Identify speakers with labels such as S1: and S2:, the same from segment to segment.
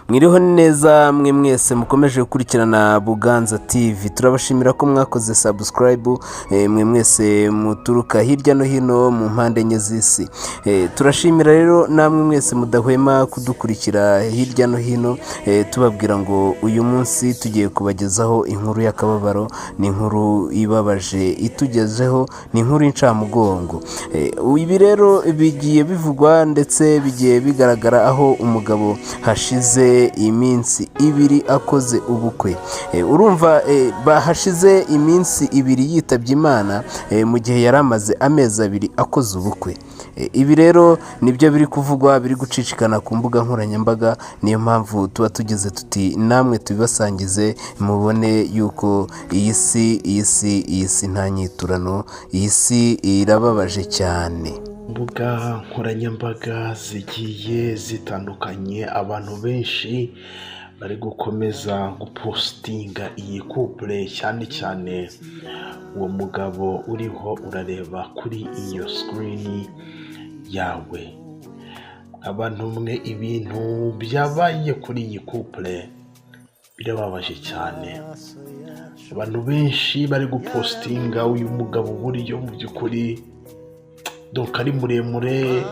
S1: Mwiriho neza mwe mwese mukomeje gukurikirana Buganza TV. Turabashimira ko mwakoze subscribe mwe mwese muturuka hirya no hino mu mpande enye z'isi. Turashimira rero namwe mwese mudahwema kudukurikira hirya no hino, tubabwira ngo uyu munsi tugiye kubagezaho inkuru y'akababaro, ni inkuru ibabaje itugezeho, ni inkuru y'incamugongo. Ibi rero bigiye bivugwa ndetse bigiye bigaragara aho umugabo hashize iminsi ibiri akoze ubukwe. Urumva bahashize iminsi ibiri yitabye Imana mu gihe yari amaze amezi abiri akoze ubukwe. Ibi rero nibyo biri kuvugwa, biri gucicikana ku mbuga nkoranyambaga. Niyo mpamvu tuba tugeze tuti namwe tubibasangize mubone yuko iyi si nta nyiturano, iyi si irababaje cyane.
S2: Mbuga nkoranyambaga zigiye zitandukanye, abantu benshi bari gukomeza gupostinga iyi couple, cyane cyane uwo mugabo uriho urareba kuri iyo screen yawe. Abantu mwe, ibintu byabaye kuri iyi couple birababaje cyane. Abantu benshi bari gupostinga uyu mugabo uburyo mu by'ukuri donc ari muremure,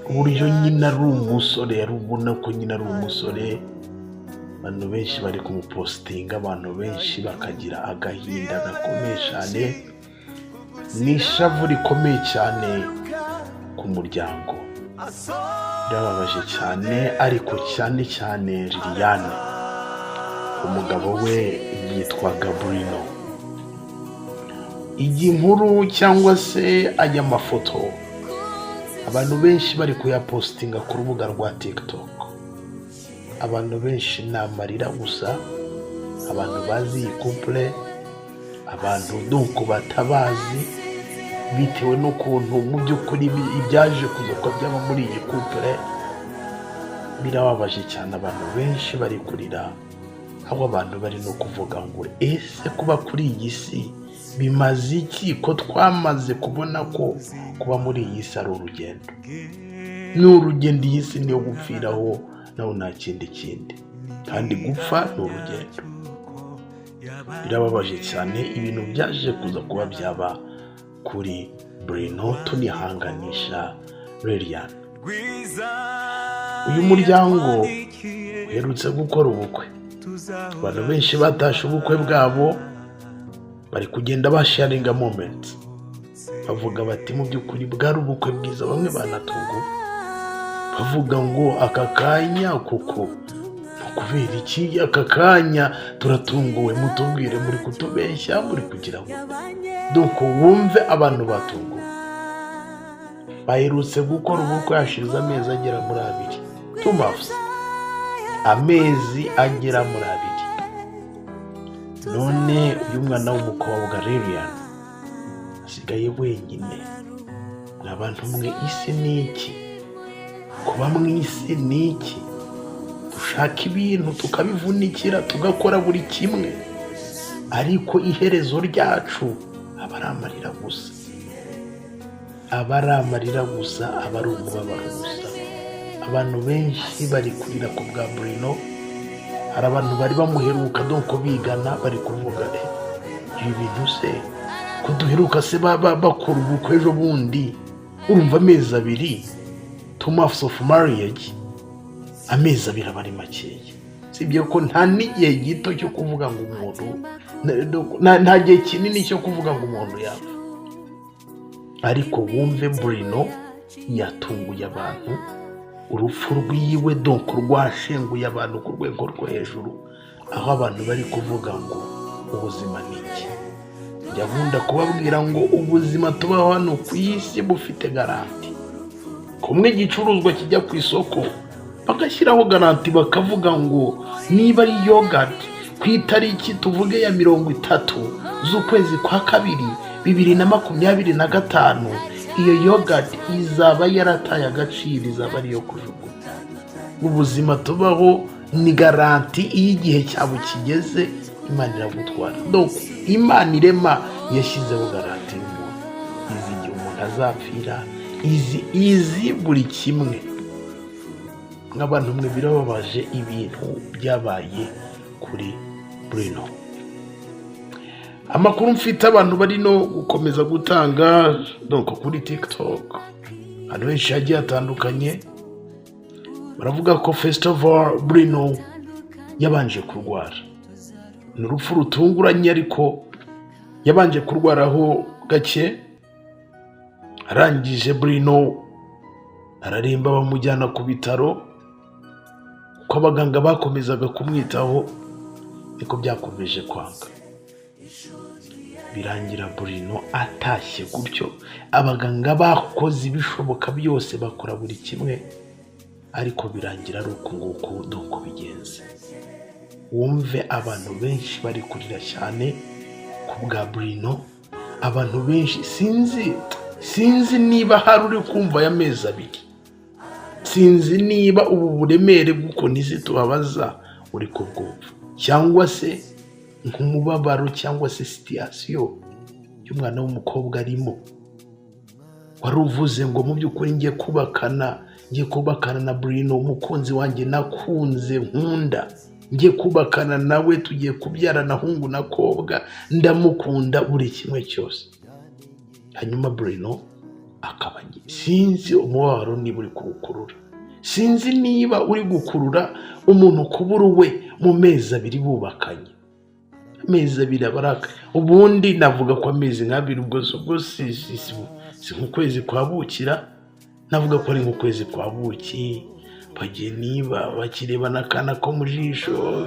S2: uburyo nyine ari umusore, arubona ko nyine ari umusore. Abantu benshi bari kumupostinga, abantu benshi bakagira agahinda gakomeye cyane, n'ishavu rikomeye cyane ku muryango. Birababaje cyane, ariko cyane cyane Liliane, umugabo we yitwaga Bruno. Iyi nkuru cyangwa se aya mafoto abantu benshi bari kuyapostinga ku rubuga rwa TikTok. Abantu benshi ni amarira gusa, abantu bazi iyi couple, abantu donc batabazi bitewe n'ukuntu mu by'ukuri ibyaje kuza ko byaba muri iyi couple. Birababaje cyane, abantu benshi bari kurira, aho abantu bari no kuvuga ngo ese kuba kuri iyi si bimaze iki, ko twamaze kubona ko kuba muri iyi si ari urugendo. Ni urugendo, iyi si niyo gupfiraho, naho nta kindi kandi gupfa ni urugendo. Birababaje cyane ibintu byaje kuza kuba byaba kuri Bruno, tunihanganisha Liliane. Uyu muryango uherutse gukora ubukwe, abantu benshi batashe ubukwe bwabo bari kugenda basharinga moments, bavuga bati mu by'ukuri bwari ubukwe bwiza. Bamwe banatunguwe bavuga ngo aka kanya kuko kubera iki aka kanya turatunguwe, mutubwire muri kutubeshya, muri kugira ngo donc wumve abantu batunguwe. Baherutse gukora ubukwe hashize amezi agera muri 2 months, amezi agera muri 2. None uyu mwana w'umukobwa Liliane asigaye wenyine. Abantu mwe, isi ni iki? Kuba mu isi ni iki? Dushaka ibintu tukabivunikira, tugakora buri kimwe, ariko iherezo ryacu aba ari amarira gusa, aba ari amarira gusa, aba ari umubabaro gusa. Abantu benshi bari kurira ku bwa Bruno. Hari abantu bari bamuheruka donc bigana, bari kuvuga ibi bintu se ko duheruka se bakora ubukwe ejo bundi, urumva amezi 2, 2 months of marriage, amezi 2 aba ari makeya. Sibyo ko nta n'igihe gito cyo kuvuga ngo umuntu, nta gihe kinini cyo kuvuga ngo umuntu yapfa. Ariko wumve Bruno yatunguye abantu, urupfu rwiwe donc rwashenguye abantu ku rwego rwo hejuru, aho abantu bari kuvuga ngo ubuzima ni iki. Ndakunda kubabwira ngo ubuzima tubaho hano ku isi bufite garanti. Kumwe igicuruzwa kijya ku isoko bagashyiraho garanti, bakavuga ngo niba ari yogurt ku itariki tuvuge ya 30 z'ukwezi kwa 2 2025, iyo yogurt izaba yarataye agaciro, izaba ariyo kujugunya. Ubuzima tubaho ni garanti, iyo igihe cyabo kigeze Imana iragutwara. Donc Imana irema yashyizeho garanti y'umuntu, izi igihe umuntu azapfira, izi buri kimwe. nk'abantu mwe birababaje ibintu byabaye kuri Bruno. Amakuru mfite abantu bari no gukomeza gutanga donc kuri TikTok, abantu benshi hagiye atandukanye baravuga ko Festival Bruno yabanje kurwara. Ni urupfu rutunguranye ariko yabanje kurwaraho gake, arangije Bruno araremba bamujyana ku bitaro. Uko abaganga bakomezaga kumwitaho niko byakomeje kwanga, birangira Bruno atashye gutyo. Abaganga bakoze ibishoboka byose bakora buri kimwe, ariko birangira ari uko nguko duko bigenze. Wumve abantu benshi bari kurira cyane ku bwa Bruno. Abantu benshi sinzi niba hari uri kumva ya mezi abiri, sinzi niba ubu buremere bw'uko tubabaza uri kubwumva, cyangwa se nk'umubabaro cyangwa se situation y'umwana w'umukobwa arimo. Wari uvuze ngo mu by'ukuri ngiye kubakana na Bruno, umukunzi wanjye nakunze nkunda, ngiye kubakana nawe, tugiye kubyarana hungu na kobwa, ndamukunda buri kimwe cyose. Hanyuma Bruno akaba sinzi umubabaro niba uri kuwukurura, sinzi niba uri gukurura umuntu kubura we mu mezi abiri bubakanye. Amezi abiri abaraka, ubundi navuga ko amezi nk'abiri ubwo si nk'ukwezi kwa bukira, navuga ko ari nk'ukwezi kwa buki. Bageni bakirebana akana ko mu jisho,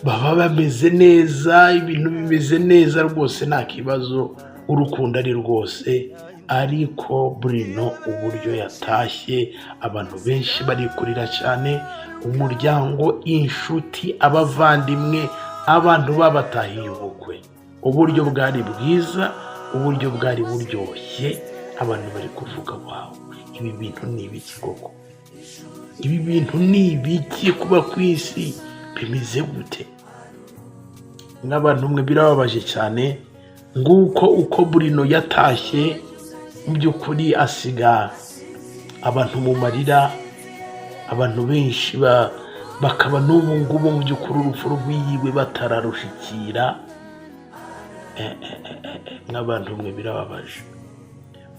S2: baba bameze neza, ibintu bimeze neza rwose, nta kibazo, urukundo ari rwose. Ariko Bruno uburyo yatashye, abantu benshi bari kurira cyane, umuryango, inshuti, abavandimwe, abantu babatahiye ubukwe. Uburyo bwari bwiza, uburyo bwari buryoshye, abantu bari kuvuga wawe, ibi bintu ni ibiki koko? Ibi bintu ni ibiki kuba ku isi bimeze gute? N'abantu mwe birababaje cyane nguko uko Bruno yatashye. Mu by'ukuri asiga abantu mu marira, abantu benshi bakaba n'ubu ngubu mu by'ukuri urupfu rw'iyiwe batararushikira. N'abantu mwe birababaje.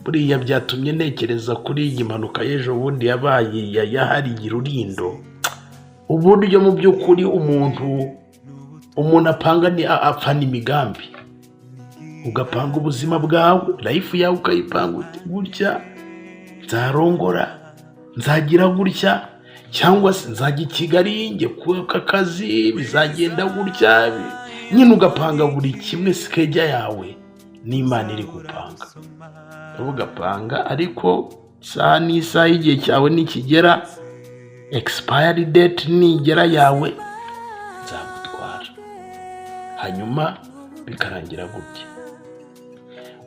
S2: Buriya byatumye ntekereza kuri iyi mpanuka y'ejo bundi yabaye yahariye Rulindo. Uburyo mu by'ukuri umuntu apanga apfana imigambi, ugapanga ubuzima bwawe, life yawe ukayipanga uti gutya nzarongora, nzagira gutya, cyangwa se nzajya i Kigali njye kubaka akazi, bizagenda gutya. Nyine ugapanga buri kimwe, sikeja yawe n'Imana iri gupanga. Ugapanga ariko isaha n'isaha igihe cyawe nikigera, expiry date nigera yawe, nzagutwara. Hanyuma bikarangira gutya.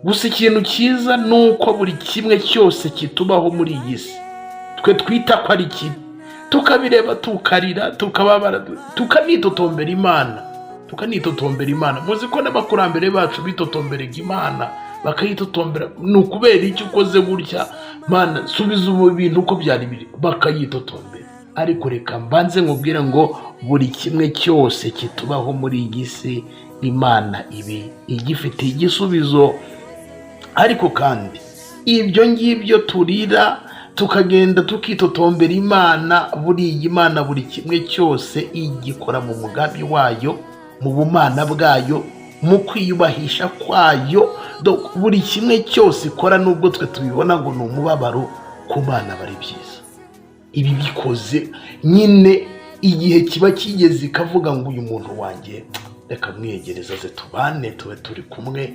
S2: Gusa ikintu cyiza nuko buri kimwe cyose kitubaho muri iyi si twe twita ko ari kibi, tukabireba tukarira, tukababara, tukanitotombera Imana. Muzi ko n'abakurambere bacu bitotomberega Imana, bakayitotombera. Ni ukubera icyo ukoze gutya, Mana subiza ubu bintu uko byari biri, bakayitotombera. Ariko reka mbanze nkubwira ngo buri kimwe cyose kitubaho muri iyi si Imana ibi igifite igisubizo. Ariko kandi ibyo ngibyo turira tukagenda tukitotombera Imana, buri Imana buri kimwe cyose igikora mu mugambi wayo, mu bumana bwayo, mu kwiyubahisha kwayo. Buri kimwe cyose ikora, nubwo twe tubibona ngo ni umubabaro, ku bana bari byiza. Ibi bikoze nyine igihe kiba kigeze ikavuga ngo uyu muntu wanjye reka mwiyegereza ze tubane, tube turi kumwe.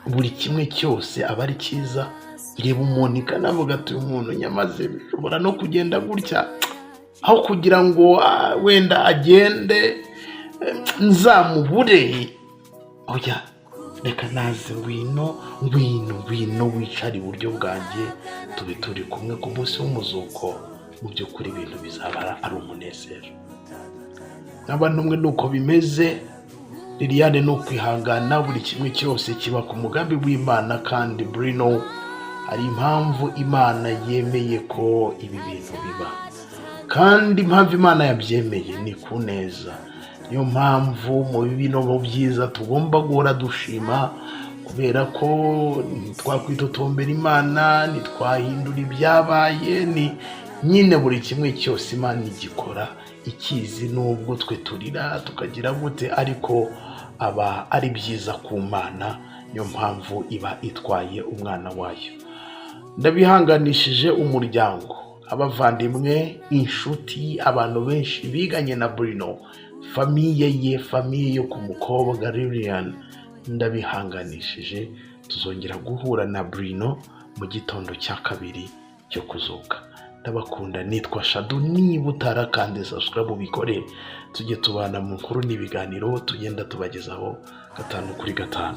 S2: Buri kimwe cyose aba ari cyiza. Ireba umuntu ikanavuga ati uyu muntu nyamaze bishobora no kugenda gutya, aho kugira ngo wenda agende nzamubure, oya reka naze ngwino wicare iburyo bwanjye, tube turi kumwe ku munsi w'umuzuko. Mu by'ukuri ibintu bizaba ari umunezero. N'abantu mwe nuko bimeze. Liliane ni ukwihangana, buri kimwe cyose kiba ku mugambi w'Imana, kandi Bruno hari impamvu Imana yemeye ko ibi bintu biba, kandi impamvu Imana yabyemeye ni ku neza. Niyo mpamvu mu bibi no mu byiza tugomba guhora dushima, kubera ko ntitwakwitotombera Imana, ntitwahindura ibyabaye, ni nyine buri kimwe cyose Imana igikora ikizi, nubwo twe turira tukagira gute, ariko aba ari byiza ku Mana. Niyo mpamvu iba itwaye umwana wayo. Ndabihanganishije umuryango, abavandimwe, inshuti, abantu benshi biganye na Bruno, famiye yo ku mukobwa Lilian. Ndabihanganishije, tuzongera guhura na Bruno mu gitondo cya kabiri cyo kuzuka. Ndabakunda, nitwa Shadu. Niba utarakande subscribe ubikore, tujye tubana mu nkuru n'ibiganiro tugenda tubagezaho 5 kuri 5.